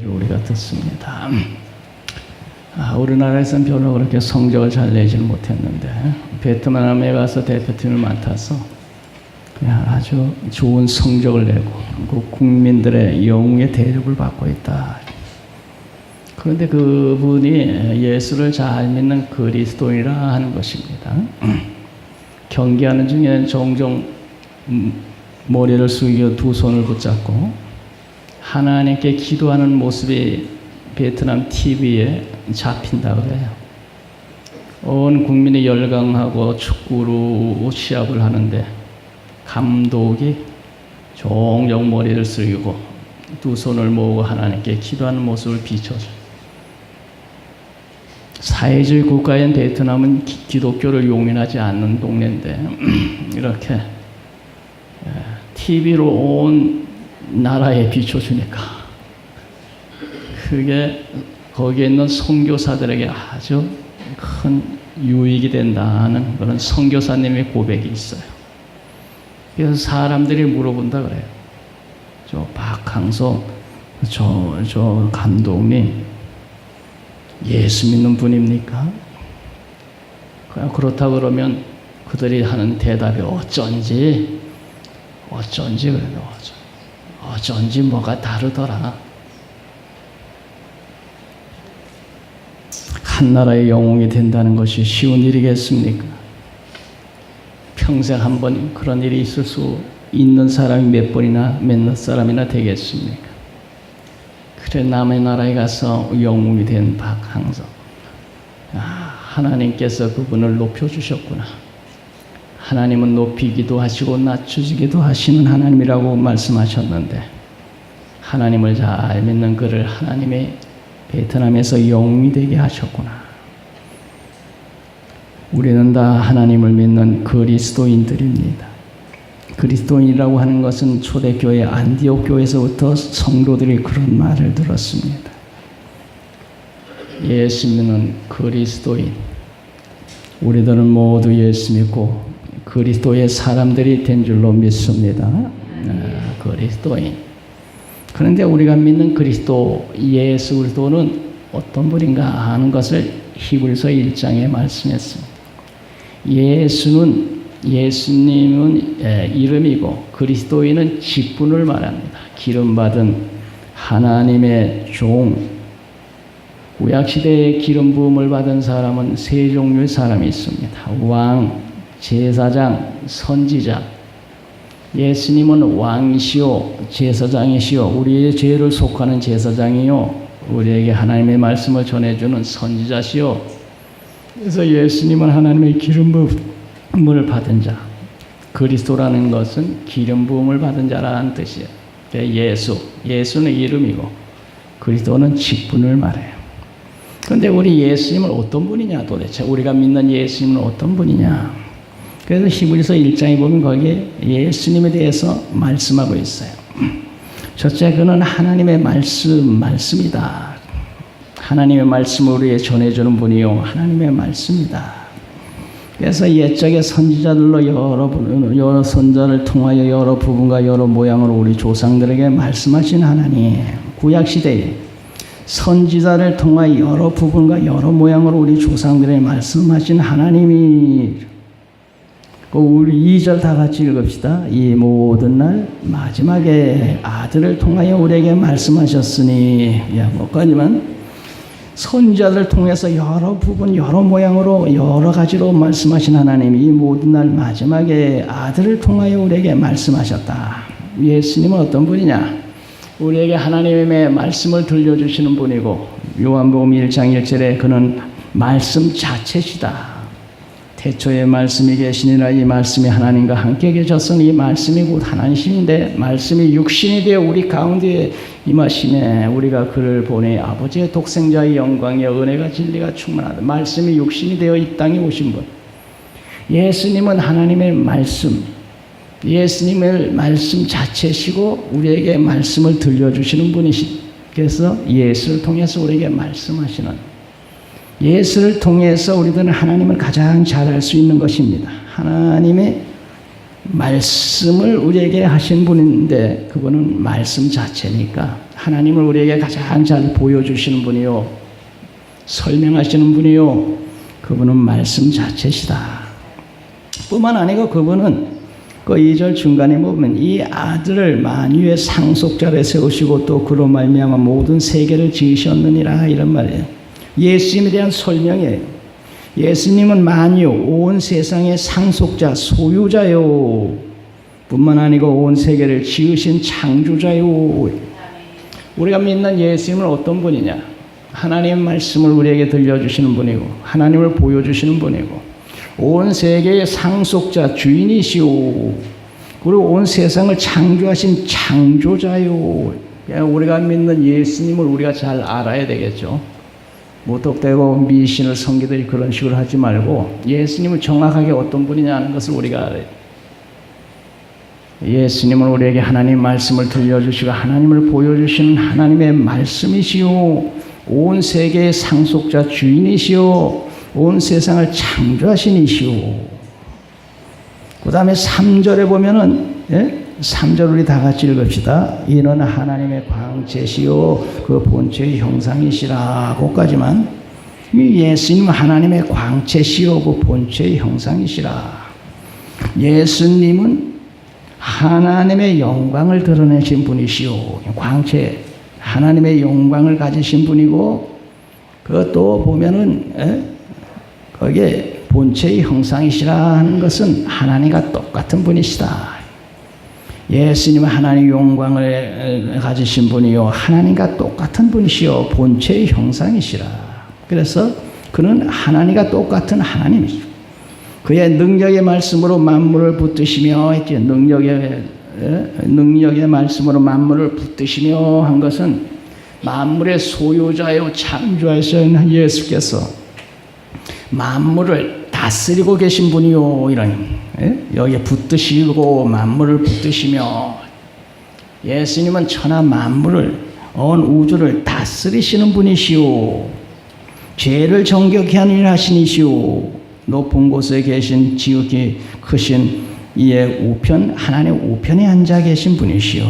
우리가 듣습니다. 우리나라에서는 별로 그렇게 성적을 잘 내지는 못했는데 베트남에 가서 대표팀을 맡아서 그냥 아주 좋은 성적을 내고 그 국민들의 영웅의 대접을 받고 있다. 그런데 그분이 예수를 잘 믿는 그리스도인이라 하는 것입니다. 경기하는 중에 종종 머리를 숙이고 두 손을 붙잡고 하나님께 기도하는 모습이 베트남 TV에 잡힌다고 그래요. 온 국민이 열광하고 축구로 시합을 하는데 감독이 종종 머리를 숙이고 두 손을 모으고 하나님께 기도하는 모습을 비춰줘요. 사회주의 국가인 베트남은 기독교를 용인하지 않는 동네인데 이렇게 TV로 온 나라에 비춰주니까 그게 거기에 있는 선교사들에게 아주 큰 유익이 된다는 그런 선교사님의 고백이 있어요. 그래서 사람들이 물어본다 그래요. 저 박항서 저 감독님 예수 믿는 분입니까? 그렇다 그러면 그들이 하는 대답이 어쩐지 그래도 어쩐지 뭐가 다르더라. 한 나라의 영웅이 된다는 것이 쉬운 일이겠습니까? 평생 한 번 그런 일이 있을 수 있는 사람이 몇몇 사람이나 되겠습니까? 그래 남의 나라에 가서 영웅이 된 박항서. 하나님께서 그분을 높여주셨구나. 하나님은 높이기도 하시고 낮추기도 하시는 하나님이라고 말씀하셨는데 하나님을 잘 믿는 그를 하나님의 베트남에서 영웅이 되게 하셨구나. 우리는 다 하나님을 믿는 그리스도인들입니다. 그리스도인이라고 하는 것은 초대교회 안디옥 교회에서부터 성도들이 그런 말을 들었습니다. 예수 믿는 그리스도인. 우리들은 모두 예수 믿고 그리스도의 사람들이 된 줄로 믿습니다. 그리스도인. 그런데 우리가 믿는 그리스도, 예수 그리스도는 어떤 분인가 하는 것을 히브리서 1장에 말씀했습니다. 예수님은 이름이고 그리스도인은 직분을 말합니다. 기름받은 하나님의 종. 구약시대에 기름 부음을 받은 사람은 세 종류의 사람이 있습니다. 왕, 제사장, 선지자. 예수님은 왕이시오, 제사장이시오. 우리의 죄를 속하는 제사장이요, 우리에게 하나님의 말씀을 전해주는 선지자시오. 그래서 예수님은 하나님의 기름 부음을 받은 자. 그리스도라는 것은 기름 부음을 받은 자라는 뜻이에요. 예수는 이름이고 그리스도는 직분을 말해요. 그런데 우리 예수님은 어떤 분이냐, 도대체 우리가 믿는 예수님은 어떤 분이냐. 그래서 히브리서 1장에 보면 거기에 예수님에 대해서 말씀하고 있어요. 첫째, 그는 하나님의 말씀이다. 하나님의 말씀을 우리에게 전해주는 분이요, 하나님의 말씀이다. 그래서 옛적의 선지자들로 여러 선자를 통하여 여러 부분과 여러 모양으로 우리 조상들에게 말씀하신 하나님. 구약시대에 선지자를 통하여 여러 부분과 여러 모양으로 우리 조상들에게 말씀하신 하나님이, 우리 2절 다 같이 읽읍시다. 이 모든 날 마지막에 아들을 통하여 우리에게 말씀하셨으니. 뭐까지만 선지자를 통해서 여러 부분 여러 모양으로 여러 가지로 말씀하신 하나님이 이 모든 날 마지막에 아들을 통하여 우리에게 말씀하셨다. 예수님은 어떤 분이냐? 우리에게 하나님의 말씀을 들려주시는 분이고 요한복음 1장 1절에 그는 말씀 자체시다. 태초에 말씀이 계시니라. 이 말씀이 하나님과 함께 계셨으니 이 말씀이 곧 하나님이신데 말씀이 육신이 되어 우리 가운데 임하시네. 우리가 그를 보내 아버지의 독생자의 영광에 은혜가 진리가 충만하다. 말씀이 육신이 되어 이 땅에 오신 분. 예수님은 하나님의 말씀, 예수님의 말씀 자체시고 우리에게 말씀을 들려주시는 분이시. 그래서 예수를 통해서 우리에게 말씀하시는, 예수를 통해서 우리들은 하나님을 가장 잘 알 수 있는 것입니다. 하나님의 말씀을 우리에게 하신 분인데 그분은 말씀 자체니까 하나님을 우리에게 가장 잘 보여주시는 분이요, 설명하시는 분이요, 그분은 말씀 자체시다. 뿐만 아니고 그분은 그 2절 중간에 보면 이 아들을 만유의 상속자를 세우시고 또 그로 말미암아 모든 세계를 지으셨느니라, 이런 말이에요. 예수님에 대한 설명이에요. 예수님은 만유, 온 세상의 상속자, 소유자요, 뿐만 아니고 온 세계를 지으신 창조자요. 우리가 믿는 예수님은 어떤 분이냐? 하나님의 말씀을 우리에게 들려주시는 분이고, 하나님을 보여주시는 분이고, 온 세계의 상속자, 주인이시오. 그리고 온 세상을 창조하신 창조자요. 우리가 믿는 예수님을 우리가 잘 알아야 되겠죠. 무턱대고 미신을 섬기듯이 그런 식으로 하지 말고 예수님은 정확하게 어떤 분이냐는 것을 우리가 알아야 돼요. 예수님은 우리에게 하나님 말씀을 들려주시고 하나님을 보여주시는 하나님의 말씀이시오. 온 세계의 상속자, 주인이시오. 온 세상을 창조하신 이시오. 그 다음에 3절에 보면은, 3절 우리 다 같이 읽읍시다. 이는 하나님의 광채시오, 그 본체의 형상이시라. 거기까지만. 예수님은 하나님의 광채시오, 그 본체의 형상이시라. 예수님은 하나님의 영광을 드러내신 분이시오. 광채, 하나님의 영광을 가지신 분이고, 그것도 보면은, 거기에 본체의 형상이시라 하는 것은 하나님과 똑같은 분이시다. 예수님은 하나님의 영광을 가지신 분이요, 하나님과 똑같은 분이시요, 본체의 형상이시라. 그래서 그는 하나님과 똑같은 하나님이시오. 그의 능력의 말씀으로 만물을 붙드시며 했지. 능력의 말씀으로 만물을 붙드시며 한 것은 만물의 소유자요 창조하신 예수께서 만물을 다스리고 계신 분이요, 이런, 여기에 붙드시고 만물을 붙드시며, 예수님은 천하 만물을, 온 우주를 다스리시는 분이시오. 죄를 정결케 하는 일 하시니시오. 높은 곳에 계신 지극히 크신 이의 우편, 하나님 우편에 앉아 계신 분이시오.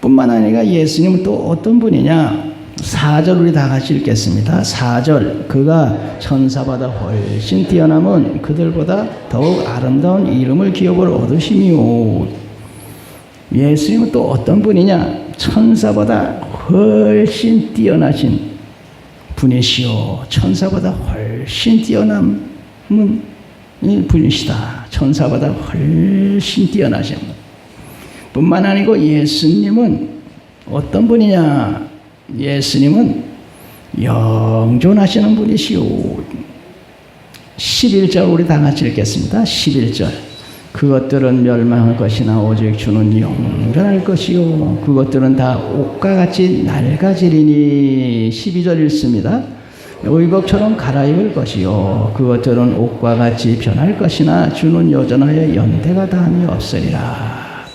뿐만 아니라 예수님은 또 어떤 분이냐? 4절 우리 다 같이 읽겠습니다. 4절, 그가 천사보다 훨씬 뛰어남은 그들보다 더욱 아름다운 이름을 기업을 얻으시미오. 예수님은 또 어떤 분이냐? 천사보다 훨씬 뛰어나신 분이시오. 천사보다 훨씬 뛰어남은 분이시다. 천사보다 훨씬 뛰어나신 분. 뿐만 아니고 예수님은 어떤 분이냐? 예수님은 영존하시는 분이시오. 11절 우리 다 같이 읽겠습니다. 11절, 그것들은 멸망할 것이나 오직 주는 영존할 것이요, 그것들은 다 옷과 같이 낡아지리니. 12절 읽습니다. 의복처럼 갈아입을 것이요, 그것들은 옷과 같이 변할 것이나 주는 여전하여 연대가 다함이 없으리라.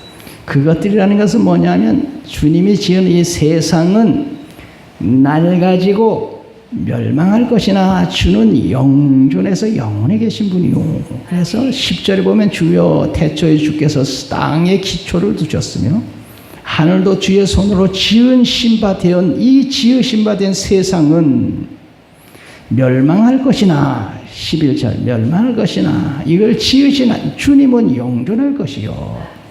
그것들이라는 것은 뭐냐면 주님이 지은 이 세상은 낡아지고 멸망할 것이나 주는 영존해서 영원히 계신 분이요. 그래서 10절에 보면 주여 태초에 주께서 땅에 기초를 두셨으며 하늘도 주의 손으로 지으신 바 되온 이 지으신 바 된 세상은 멸망할 것이나, 11절, 멸망할 것이나 이걸 지으신 주님은 영존할 것이요,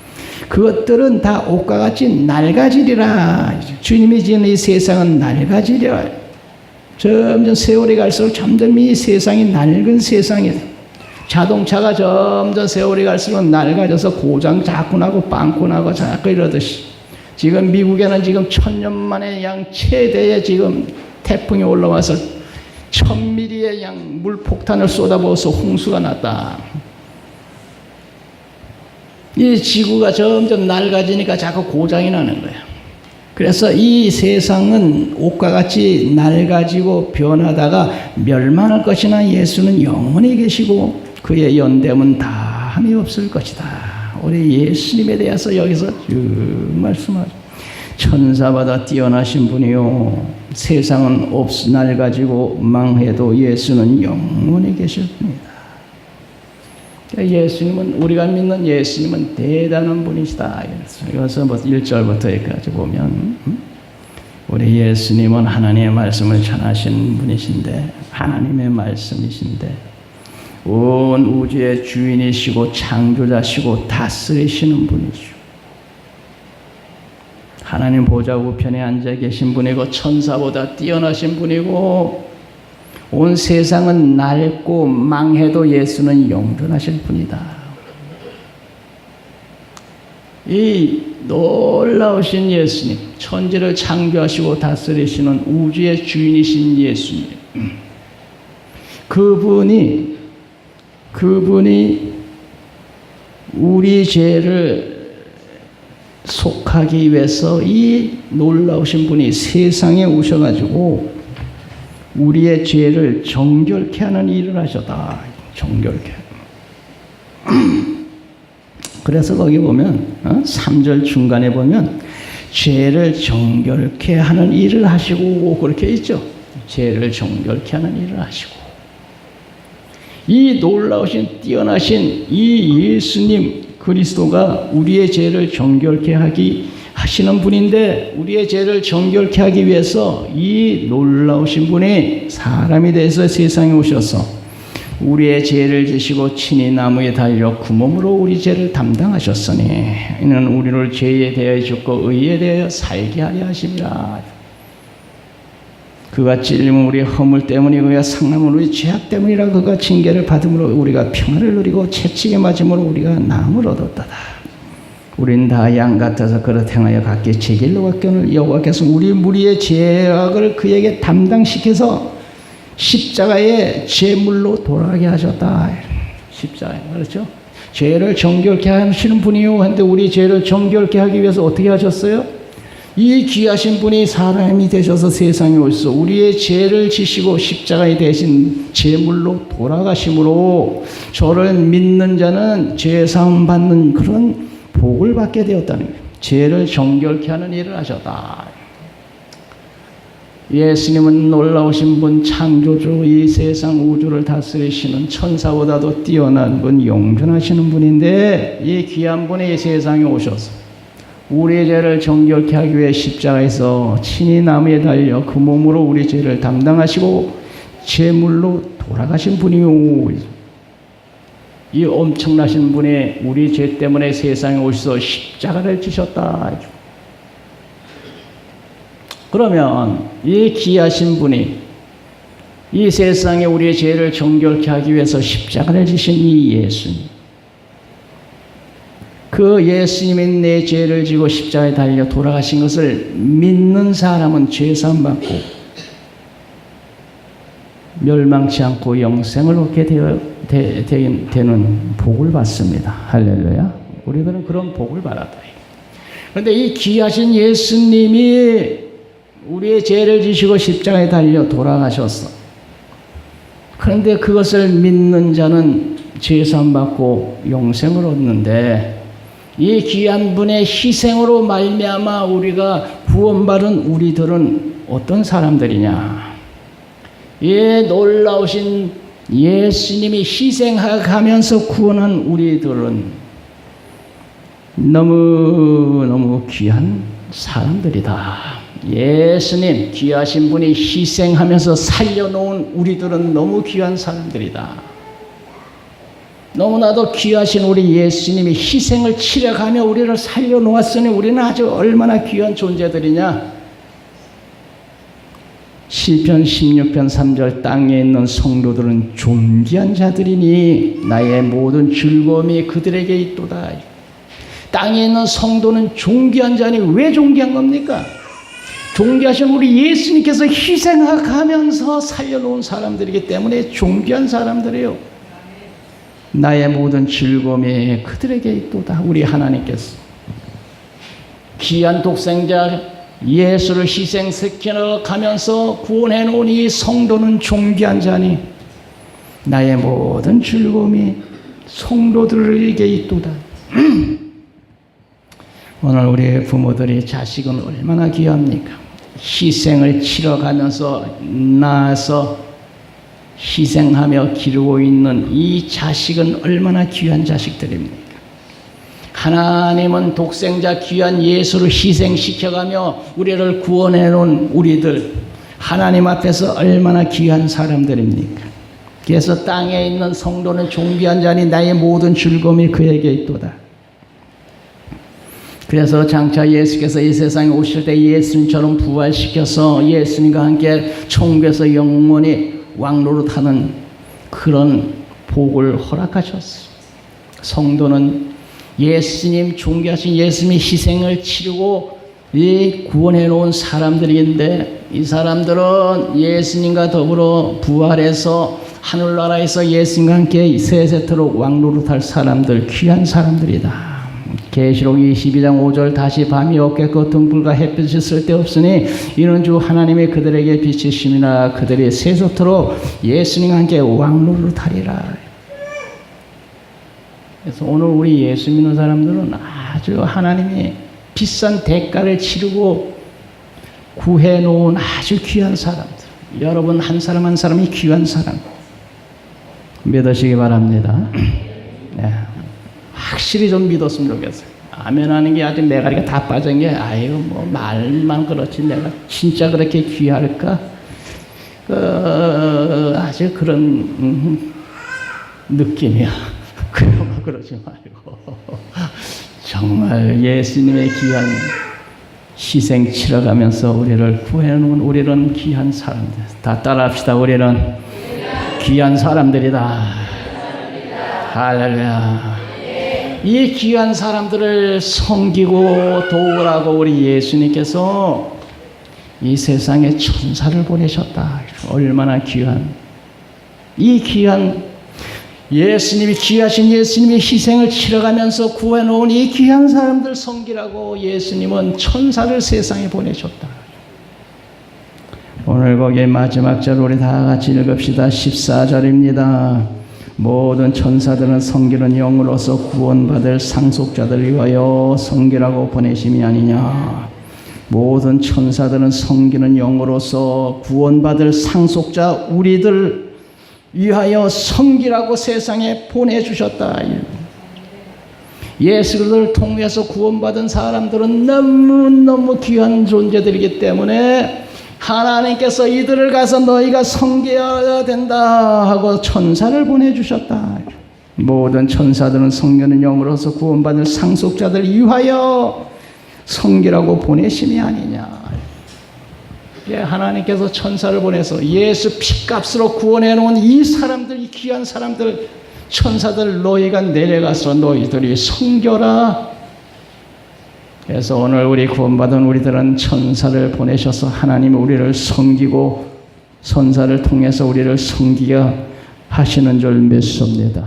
그것들은 다 옷과 같이 낡아지리라. 주님이 지은 이 세상은 낡아지리라. 점점 세월이 갈수록 점점 이 세상이 낡은 세상이다. 자동차가 점점 세월이 갈수록 낡아져서 고장 자꾸 나고 빵꾸 나고 자꾸 이러듯이 지금 미국에는 지금 1000년 만에 양 최대의 지금 태풍이 올라와서 1000mm의 양 물폭탄을 쏟아부어서 홍수가 났다. 이 지구가 점점 낡아지니까 자꾸 고장이 나는 거야. 그래서 이 세상은 옷과 같이 낡아지고 변하다가 멸망할 것이나 예수는 영원히 계시고 그의 연대함은 다함이 없을 것이다. 우리 예수님에 대해서 여기서 쭉 말씀하죠. 천사보다 뛰어나신 분이요, 세상은 낡아지고 망해도 예수는 영원히 계실 분이다. 예수님은, 우리가 믿는 예수님은 대단한 분이시다. 이것은 1절부터 여기까지 보면 우리 예수님은 하나님의 말씀을 전하시는 분이신데, 하나님의 말씀이신데, 온 우주의 주인이시고 창조자시고 다스리시는 분이시오. 하나님 보좌 우편에 앉아 계신 분이고 천사보다 뛰어나신 분이고, 온 세상은 낡고 망해도 예수는 영존하실 분이다. 이 놀라우신 예수님, 천지를 창조하시고 다스리시는 우주의 주인이신 예수님, 그분이 우리 죄를 속하기 위해서 이 놀라우신 분이 세상에 오셔가지고 우리의 죄를 정결케 하는 일을 하셨다. 정결케. 그래서 거기 보면 3절 중간에 보면 죄를 정결케 하는 일을 하시고 그렇게 있죠. 죄를 정결케 하는 일을 하시고, 이 놀라우신 뛰어나신 이 예수님 그리스도가 우리의 죄를 정결케 하시는 분인데, 우리의 죄를 정결케 하기 위해서 이 놀라우신 분이 사람이 돼서 세상에 오셔서 우리의 죄를 지시고 친히 나무에 달려 그 몸으로 우리 죄를 담당하셨으니 이는 우리를 죄에 대하여 죽고 의에 대하여 살게 하려 하심이라. 그가 찔림은 우리의 허물 때문이고 그가 상함은 우리의 죄악 때문이라. 그가 징계를 받음으로 우리가 평안을 누리고 채찍에 맞음으로 우리가 나음을 얻었다. 우린 다 양 같아서 그릇 행하여 각기 제 길로 갔거늘 여호와께서 우리 무리의 죄악을 그에게 담당시켜서 십자가의 제물로 돌아가게 하셨다. 십자가, 그렇죠? 죄를 정결케 하시는 분이요. 그런데 우리 죄를 정결케 하기 위해서 어떻게 하셨어요? 이 귀하신 분이 사람이 되셔서 세상에 오셔서 우리의 죄를 지시고 십자가에 대신 제물로 돌아가심으로 저를 믿는 자는 죄 사함 받는 그런 복을 받게 되었다는 거예요. 죄를 정결케 하는 일을 하셨다. 예수님은 놀라우신 분, 창조주, 이 세상 우주를 다스리시는 천사보다도 뛰어난 분, 영존하시는 분인데, 이 귀한 분이 이 세상에 오셔서 우리의 죄를 정결케 하기 위해 십자가에서 친히 나무에 달려 그 몸으로 우리 죄를 담당하시고 제물로 돌아가신 분이요. 이 엄청나신 분이 우리 죄 때문에 세상에 오셔서 십자가를 지셨다. 그러면 이 귀하신 분이 이 세상에 우리의 죄를 정결케 하기 위해서 십자가를 지신 이 예수님, 그 예수님이 내 죄를 지고 십자가에 달려 돌아가신 것을 믿는 사람은 죄사함 받고 멸망치 않고 영생을 얻게 되는 복을 받습니다. 할렐루야. 우리들은 그런 복을 받았다. 그런데 이 귀하신 예수님이 우리의 죄를 지시고 십자가에 달려 돌아가셨어. 그런데 그것을 믿는 자는 죄사함 받고 영생을 얻는데, 이 귀한 분의 희생으로 말미암아 우리가 구원받은 우리들은 어떤 사람들이냐? 이 놀라우신 예수님이 희생하면서 구원한 우리들은 너무너무 귀한 사람들이다. 예수님 귀하신 분이 희생하면서 살려놓은 우리들은 너무 귀한 사람들이다. 너무나도 귀하신 우리 예수님이 희생을 치러가며 우리를 살려놓았으니 우리는 아주 얼마나 귀한 존재들이냐. 시편 16편 3절 땅에 있는 성도들은 존귀한 자들이니 나의 모든 즐거움이 그들에게 있도다. 땅에 있는 성도는 존귀한 자니 왜 존귀한 겁니까? 존귀하신 우리 예수님께서 희생하면서 살려놓은 사람들이기 때문에 존귀한 사람들이에요. 나의 모든 즐거움이 그들에게 있도다. 우리 하나님께서 귀한 독생자 예수를 희생시켜 가면서 구원해 놓은 이 성도는 존귀한 자니 나의 모든 즐거움이 성도들에게 있도다. 오늘 우리 부모들이 자식은 얼마나 귀합니까? 희생을 치러가면서 낳아서 희생하며 기르고 있는 이 자식은 얼마나 귀한 자식들입니까? 하나님은 독생자 귀한 예수를 희생시켜가며 우리를 구원해 놓은 우리들, 하나님 앞에서 얼마나 귀한 사람들입니까? 그래서 땅에 있는 성도는 종비한 자니 나의 모든 즐거움이 그에게 있도다. 그래서 장차 예수께서 이 세상에 오실 때 예수님처럼 부활시켜서 예수님과 함께 천국에서 영원히 왕노릇하는 그런 복을 허락하셨어요. 성도는 예수님, 존귀하신 예수님의 희생을 치르고 이 구원해 놓은 사람들인데, 이 사람들은 예수님과 더불어 부활해서 하늘나라에서 예수님과 함께 세세토록 왕노릇할 사람들, 귀한 사람들이다. 계시록 22장 5절 다시 밤이 없겠고 등불과 햇빛이 쓸데없으니 이는 주 하나님이 그들에게 빛이심이나 그들이 세세토록 예수님과 함께 왕노릇하리라. 그래서 오늘 우리 예수 믿는 사람들은 아주 하나님이 비싼 대가를 치르고 구해놓은 아주 귀한 사람들. 여러분 한 사람 한 사람이 귀한 사람 믿으시기 바랍니다. 네. 확실히 좀 믿었으면 좋겠어요. 아멘 하는 게 아직 매가리가 다 빠진 게, 아유 뭐 말만 그렇지 내가 진짜 그렇게 귀할까? 아주 그런 느낌이야. 그러지 말고 정말 예수님의 귀한 희생 치러가면서 우리를 구해놓은 우리는 귀한 사람들. 다 따라합시다. 우리는 귀한 사람들이다. 할렐루야. 이 귀한 사람들을 섬기고 도우라고 우리 예수님께서 이 세상에 천사를 보내셨다. 얼마나 귀한, 이 귀한 예수님이, 귀하신 예수님이 희생을 치러가면서 구해놓은 이 귀한 사람들 섬기라고 예수님은 천사를 세상에 보내셨다. 오늘 거기에 마지막 절 우리 다 같이 읽읍시다. 14절입니다. 모든 천사들은 섬기는 영으로서 구원받을 상속자들을 위하여 섬기라고 보내심이 아니냐. 모든 천사들은 섬기는 영으로서 구원받을 상속자 우리들 위하여 섬기라고 세상에 보내주셨다. 예수를 통해서 구원받은 사람들은 너무너무 귀한 존재들이기 때문에 하나님께서 이들을 가서 너희가 섬겨야 된다 하고 천사를 보내주셨다. 모든 천사들은 섬기는 영으로서 구원받을 상속자들 위하여 섬기라고 보내심이 아니냐. 하나님께서 천사를 보내서 예수 피값으로 구원해놓은 이 사람들, 이 귀한 사람들, 천사들 너희가 내려가서 너희들이 섬겨라. 그래서 오늘 우리 구원받은 우리들은 천사를 보내셔서 하나님이 우리를 섬기고 천사를 통해서 우리를 섬기게 하시는 줄 믿습니다.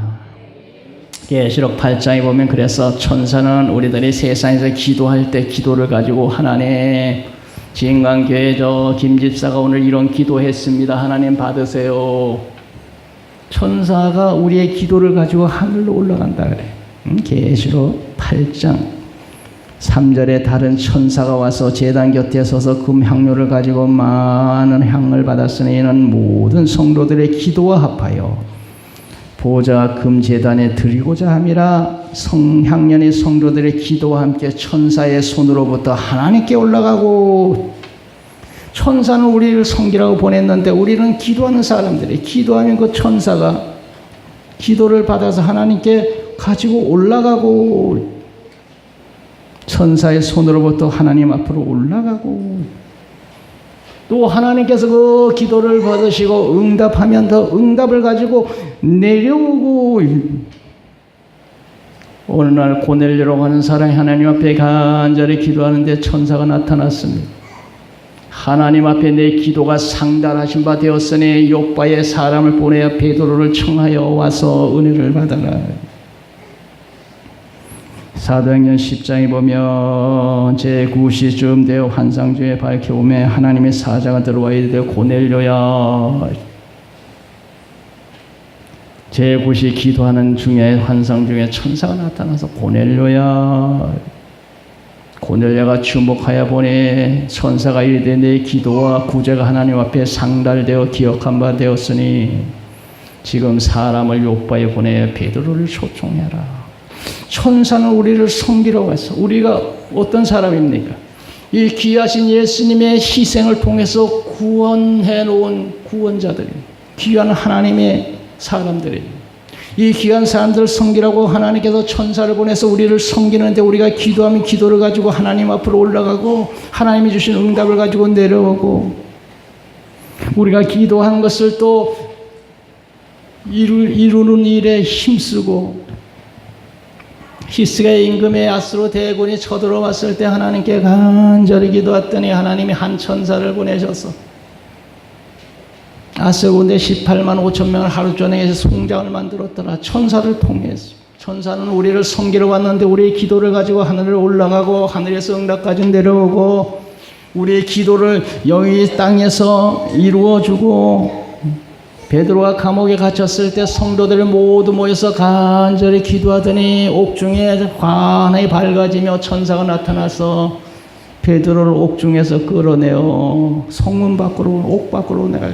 계시록 8장에 보면 그래서 천사는 우리들이 세상에서 기도할 때 기도를 가지고 하나님, 진강교회 저 김집사가 오늘 이런 기도했습니다. 하나님 받으세요. 천사가 우리의 기도를 가지고 하늘로 올라간다 그래. 계시록 8장 3절에 다른 천사가 와서 제단 곁에 서서 금향료를 가지고 많은 향을 받았으니 이는 모든 성도들의 기도와 합하여 보좌 금제단에 드리고자 함이라. 성향년의 성도들의 기도와 함께 천사의 손으로부터 하나님께 올라가고, 천사는 우리를 섬기라고 보냈는데 우리는 기도하는 사람들이, 기도하면 그 천사가 기도를 받아서 하나님께 가지고 올라가고, 천사의 손으로부터 하나님 앞으로 올라가고, 또 하나님께서 그 기도를 받으시고 응답하면 더 응답을 가지고 내려오고. 어느 날 고넬료라고 하는 사람이 하나님 앞에 간절히 기도하는데 천사가 나타났습니다. 하나님 앞에 내 기도가 상달하신 바 되었으니 욥바에 사람을 보내어 베드로를 청하여 와서 은혜를 받아라. 사도행전 10장에 보면 제9시쯤 되어 환상 중에 밝혀오매 하나님의 사자가 들어와 이르되 고넬료야. 제9시 기도하는 중에 환상 중에 천사가 나타나서 고넬료야. 고넬료가 주목하여 보니 천사가 이르되 내 기도와 구제가 하나님 앞에 상달되어 기억한 바 되었으니 지금 사람을 요바에 보내 베드로를 초청해라. 천사는 우리를 섬기러 왔어. 우리가 어떤 사람입니까? 이 귀하신 예수님의 희생을 통해서 구원해 놓은 구원자들입니다. 귀한 하나님의 사람들입니다. 이 귀한 사람들을 섬기라고 하나님께서 천사를 보내서 우리를 섬기는데, 우리가 기도하면 기도를 가지고 하나님 앞으로 올라가고 하나님이 주신 응답을 가지고 내려오고, 우리가 기도하는 것을 또 이루는 일에 힘쓰고, 히스기야의 임금의 앗으로 대군이 쳐들어왔을 때 하나님께 간절히 기도했더니 하나님이 한 천사를 보내셔서 앗을 군대 18만 5천 명을 하루 전에 송장을 만들었더라. 천사를 통해서. 천사는 우리를 섬기러 왔는데 우리의 기도를 가지고 하늘에 올라가고 하늘에서 응답까지 내려오고, 우리의 기도를 여기 땅에서 이루어주고, 베드로가 감옥에 갇혔을 때 성도들이 모두 모여서 간절히 기도하더니 옥중에 환하게 밝아지며 천사가 나타나서 베드로를 옥중에서 끌어내어 성문 밖으로, 옥 밖으로 내가.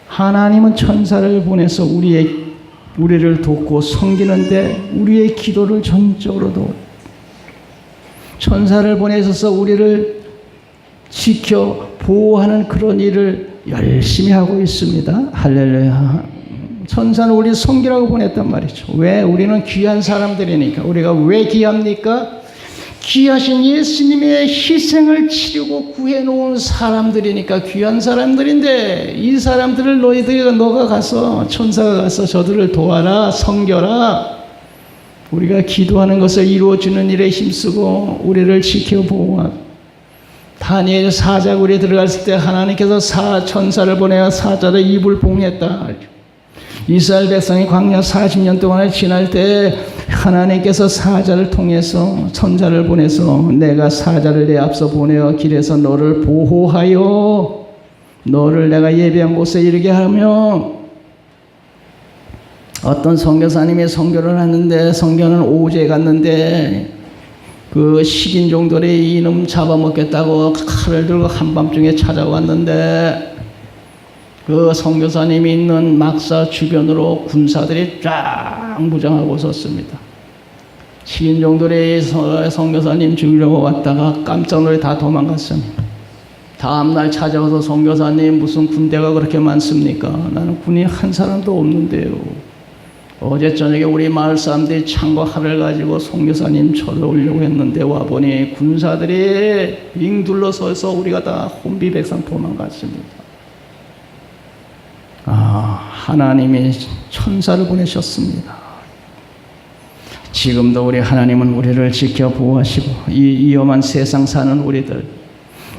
하나님은 천사를 보내서 우리를 돕고 섬기는데 우리의 기도를 전적으로 도 천사를 보내셔서 우리를 지켜 보호하는 그런 일을 열심히 하고 있습니다. 할렐루야. 천사는 우리 섬기라고 보냈단 말이죠. 왜? 우리는 귀한 사람들이니까. 우리가 왜 귀합니까? 귀하신 예수님의 희생을 치르고 구해놓은 사람들이니까 귀한 사람들인데, 이 사람들을 너가 가서, 천사가 가서 저들을 도와라, 섬겨라. 우리가 기도하는 것을 이루어주는 일에 힘쓰고 우리를 지켜 보호하고. 다니엘 사자굴에 들어갔을 때 하나님께서 천사를 보내어 사자의 입을 봉했다. 이스라엘 백성이 광야 40년 동안을 지날 때 하나님께서 사자를 통해서 천사를 보내서 내가 사자를 내 앞서 보내어 길에서 너를 보호하여 너를 내가 예비한 곳에 이르게 하며, 어떤 선교사님이 선교를 하는데, 선교는 오후에 갔는데 그 식인종들이 이놈 잡아먹겠다고 칼을 들고 한밤중에 찾아왔는데, 그 선교사님이 있는 막사 주변으로 군사들이 쫙 무장하고 섰습니다. 식인종들이 선교사님 죽이려고 왔다가 깜짝 놀래 다 도망갔습니다. 다음날 찾아와서 선교사님, 무슨 군대가 그렇게 많습니까? 나는 군이 한 사람도 없는데요. 어제 저녁에 우리 마을 사람들이 창과 활을 가지고 선교사님 쳐들어오려고 했는데 와보니 군사들이 빙 둘러서서 우리가 다 혼비백산 도망갔습니다. 하나님이 천사를 보내셨습니다. 지금도 우리 하나님은 우리를 지켜 보호하시고, 이 위험한 세상 사는 우리들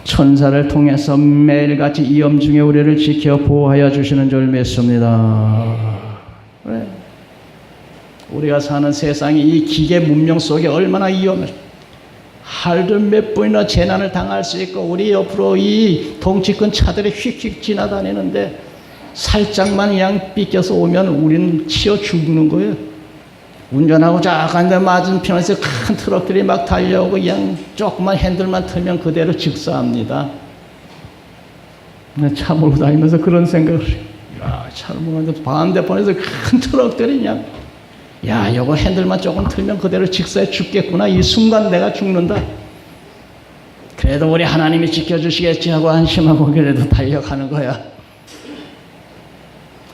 천사를 통해서 매일같이 위험 중에 우리를 지켜 보호하여 주시는 줄 믿습니다. 왜? 우리가 사는 세상이 이 기계 문명 속에 얼마나 위험해. 하루에 몇 번이나 재난을 당할 수 있고, 우리 옆으로 이 덩치 큰 차들이 휙휙 지나다니는데 살짝만 그냥 삐껴서 오면 우리는 치여 죽는 거예요. 운전하고 쫙 가는데 맞은편에서 큰 트럭들이 막 달려오고 그냥 조그만 핸들만 틀면 그대로 직사합니다. 차 몰고 다니면서 그런 생각을 해요. 야, 차를 몰고 다니면서 반대편에서 큰 트럭들이 그냥, 야, 이거 핸들만 조금 틀면 그대로 직사해 죽겠구나. 이 순간 내가 죽는다. 그래도 우리 하나님이 지켜주시겠지 하고 안심하고 그래도 달려가는 거야.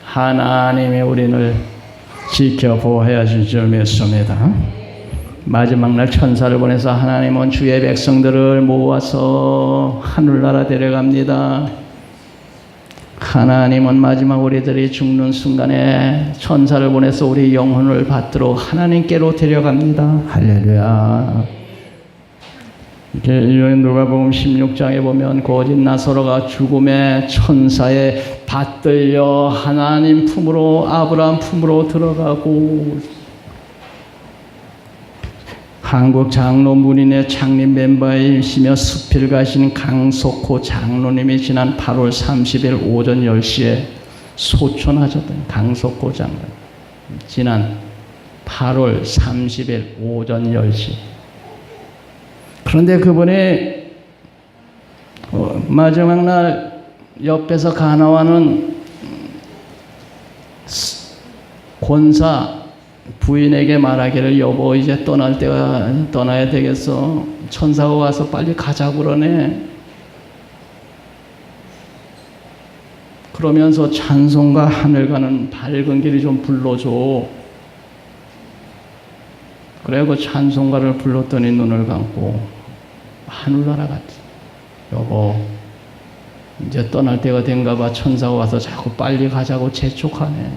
하나님이 우리를 지켜 보호해 주실 줄 믿습니다. 마지막 날 천사를 보내서 하나님은 주의 백성들을 모아서 하늘나라 데려갑니다. 하나님은 마지막 우리들이 죽는 순간에 천사를 보내서 우리 영혼을 받들어 하나님께로 데려갑니다. 할렐루야. 누가복음 16장에 보면 거짓 나사로가 죽음의 천사에 받들려 하나님 품으로, 아브라함 품으로 들어가고, 한국 장로 문인의 창립 멤버이시며 수필 가신 강석호 장로님이 지난 8월 30일 오전 10시에 소천하셨던 강석호 장로, 지난 8월 30일 오전 10시. 그런데 그분이 마지막 날 옆에서 간호하는 권사 부인에게 말하기를 여보 이제 떠날 때가 떠나야 되겠어. 천사가 와서 빨리 가자고 그러네. 그러면서 찬송가 하늘 가는 밝은 길이 좀 불러줘. 그래 그 찬송가를 불렀더니 눈을 감고 하늘나라 갔지. 여보 이제 떠날 때가 된가 봐. 천사가 와서 자꾸 빨리 가자고 재촉하네.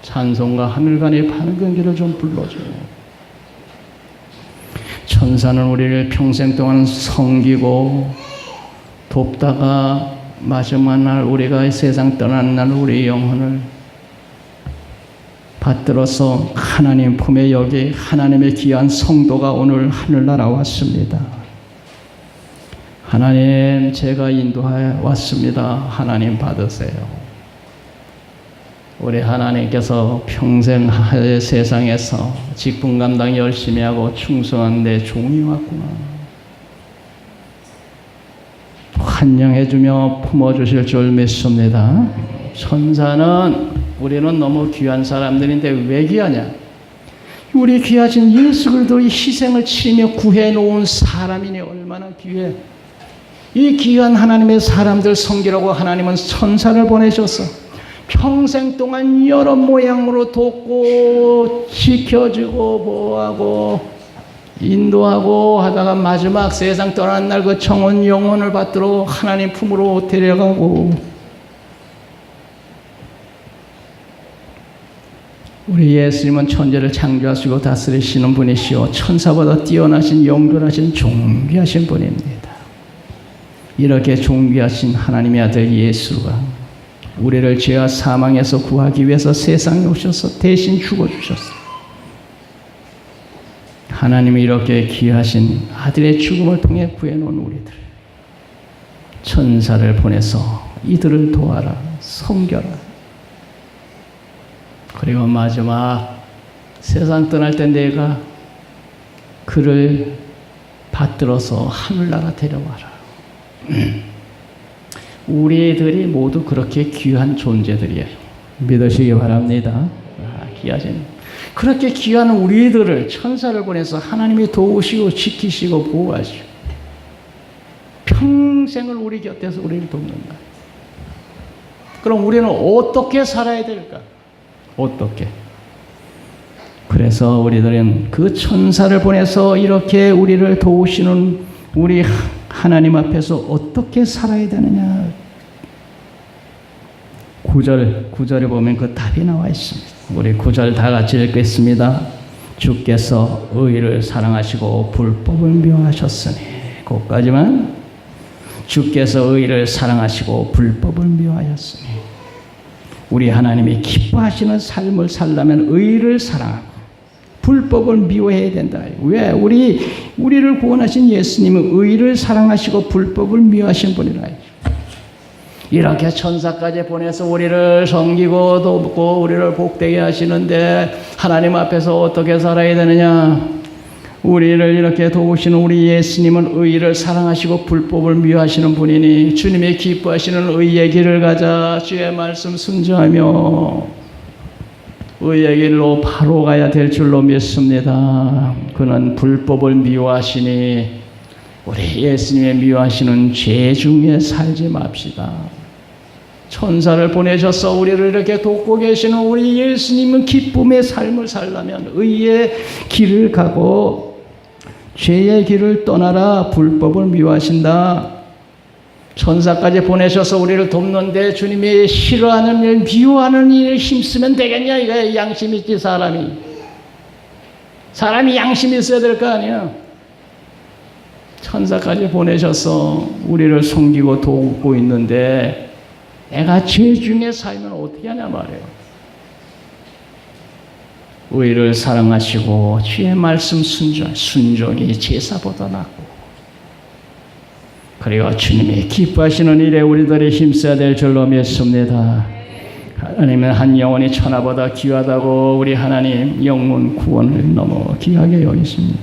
찬송가 하늘간의 밝은 길을 좀 불러줘. 천사는 우리를 평생 동안 섬기고 돕다가 마지막 날 우리가 세상 떠나는 날 우리 영혼을 받들어서 하나님 품에 여기 하나님의 귀한 성도가 오늘 하늘나라 왔습니다. 하나님 제가 인도하여 왔습니다. 하나님 받으세요. 우리 하나님께서 평생 세상에서 직분 감당 열심히 하고 충성한 내 종이 왔구나. 환영해주며 품어주실 줄 믿습니다. 천사는 우리는 너무 귀한 사람들인데 왜 귀하냐? 우리 귀하신 예수 그리스도의 희생을 치르며 구해놓은 사람이니 얼마나 귀해. 이 귀한 하나님의 사람들 섬기라고 하나님은 천사를 보내셨어. 평생 동안 여러 모양으로 돕고 지켜주고 보호하고 인도하고 하다가 마지막 세상 떠나는 날 그 청혼 영혼을 받들어 하나님 품으로 데려가고 우리 예수님은 천지를 창조하시고 다스리시는 분이시오. 천사보다 뛰어나신 영존하신 존귀하신 분입니다. 이렇게 존귀하신 하나님의 아들 예수가 우리를 죄와 사망에서 구하기 위해서 세상에 오셔서 대신 죽어주셨어요. 하나님이 이렇게 귀하신 아들의 죽음을 통해 구해놓은 우리들 천사를 보내서 이들을 도와라 섬겨라. 그리고 마지막 세상 떠날 때 내가 그를 받들어서 하늘나라 데려와라. 우리들이 모두 그렇게 귀한 존재들이에요. 믿으시기 바랍니다. 귀하신 그렇게 귀한 우리들을 천사를 보내서 하나님이 도우시고 지키시고 보호하시고 평생을 우리 곁에서 우리를 돕는다. 그럼 우리는 어떻게 살아야 될까? 어떻게? 그래서 우리들은 그 천사를 보내서 이렇게 우리를 도우시는 우리 하나님 앞에서 어떻게 살아야 되느냐? 9절에 보면 그 답이 나와 있습니다. 우리 9절 다 같이 읽겠습니다. 주께서 의를 사랑하시고 불법을 미워하셨으니 거기까지만 주께서 의를 사랑하시고 불법을 미워하셨으니 우리 하나님이 기뻐하시는 삶을 살려면 의를 사랑하고 불법을 미워해야 된다. 왜? 우리를 구원하신 예수님은 의를 사랑하시고 불법을 미워하신 분이라. 이렇게 천사까지 보내서 우리를 섬기고 돕고 우리를 복되게 하시는데 하나님 앞에서 어떻게 살아야 되느냐? 우리를 이렇게 도우시는 우리 예수님은 의를 사랑하시고 불법을 미워하시는 분이니 주님이 기뻐하시는 의의 길을 가자. 주의 말씀 순종하며 의의 길로 바로 가야 될 줄로 믿습니다. 그는 불법을 미워하시니 우리 예수님의 미워하시는 죄 중에 살지 맙시다. 천사를 보내셔서 우리를 이렇게 돕고 계시는 우리 예수님은 기쁨의 삶을 살려면 의의 길을 가고 죄의 길을 떠나라. 불법을 미워하신다. 천사까지 보내셔서 우리를 돕는데 주님이 싫어하는 일, 미워하는 일에 힘쓰면 되겠냐? 이거 양심 있지 사람이. 사람이 양심이 있어야 될 거 아니야. 천사까지 보내셔서 우리를 섬기고 돕고 있는데 내가 죄 중에 살면 어떻게 하냐 말이에요. 의를 사랑하시고 주의 말씀 순종이 제사보다 낫고 그리고 주님이 기뻐하시는 일에 우리들이 힘써야 될 줄로 믿습니다. 하나님은 한 영혼이 천하보다 귀하다고 우리 하나님 영혼 구원을 너무 귀하게 여기십니다.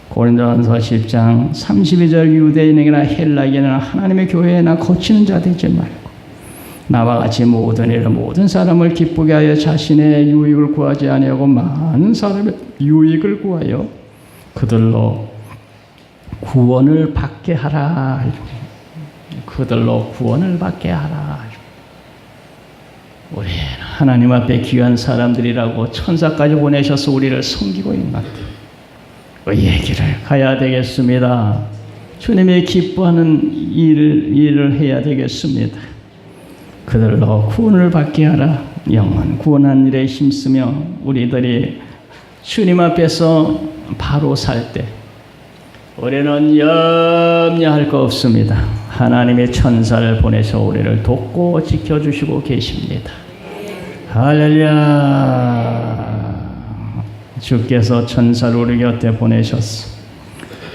고린도전서 10장 32절 유대인에게나 헬라에게나 하나님의 교회에나 거치는 자 되지 말고 나와 같이 모든 일을 모든 사람을 기쁘게 하여 자신의 유익을 구하지 아니하고 많은 사람의 유익을 구하여 그들로 구원을 받게 하라. 그들로 구원을 받게 하라. 우리는 하나님 앞에 귀한 사람들이라고 천사까지 보내셔서 우리를 섬기고 있는 것 같아요. 의의 길을 가야 되겠습니다. 주님이 기뻐하는 일을 해야 되겠습니다. 그들로 구원을 받게 하라. 영원 구원한 일에 힘쓰며 우리들이 주님 앞에서 바로 살 때 우리는 염려할 거 없습니다. 하나님의 천사를 보내서 우리를 돕고 지켜주시고 계십니다. 할렐루야. 주께서 천사를 우리 곁에 보내셨어.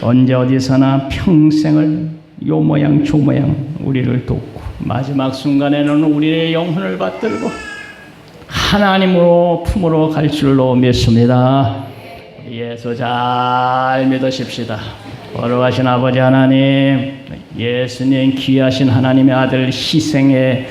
언제 어디서나 평생을 요 모양 저 모양 우리를 돕고 마지막 순간에는 우리의 영혼을 받들고 하나님으로 품으로 갈 줄로 믿습니다. 예수 잘 믿으십시다. 거룩하신 아버지 하나님, 예수님 귀하신 하나님의 아들 희생의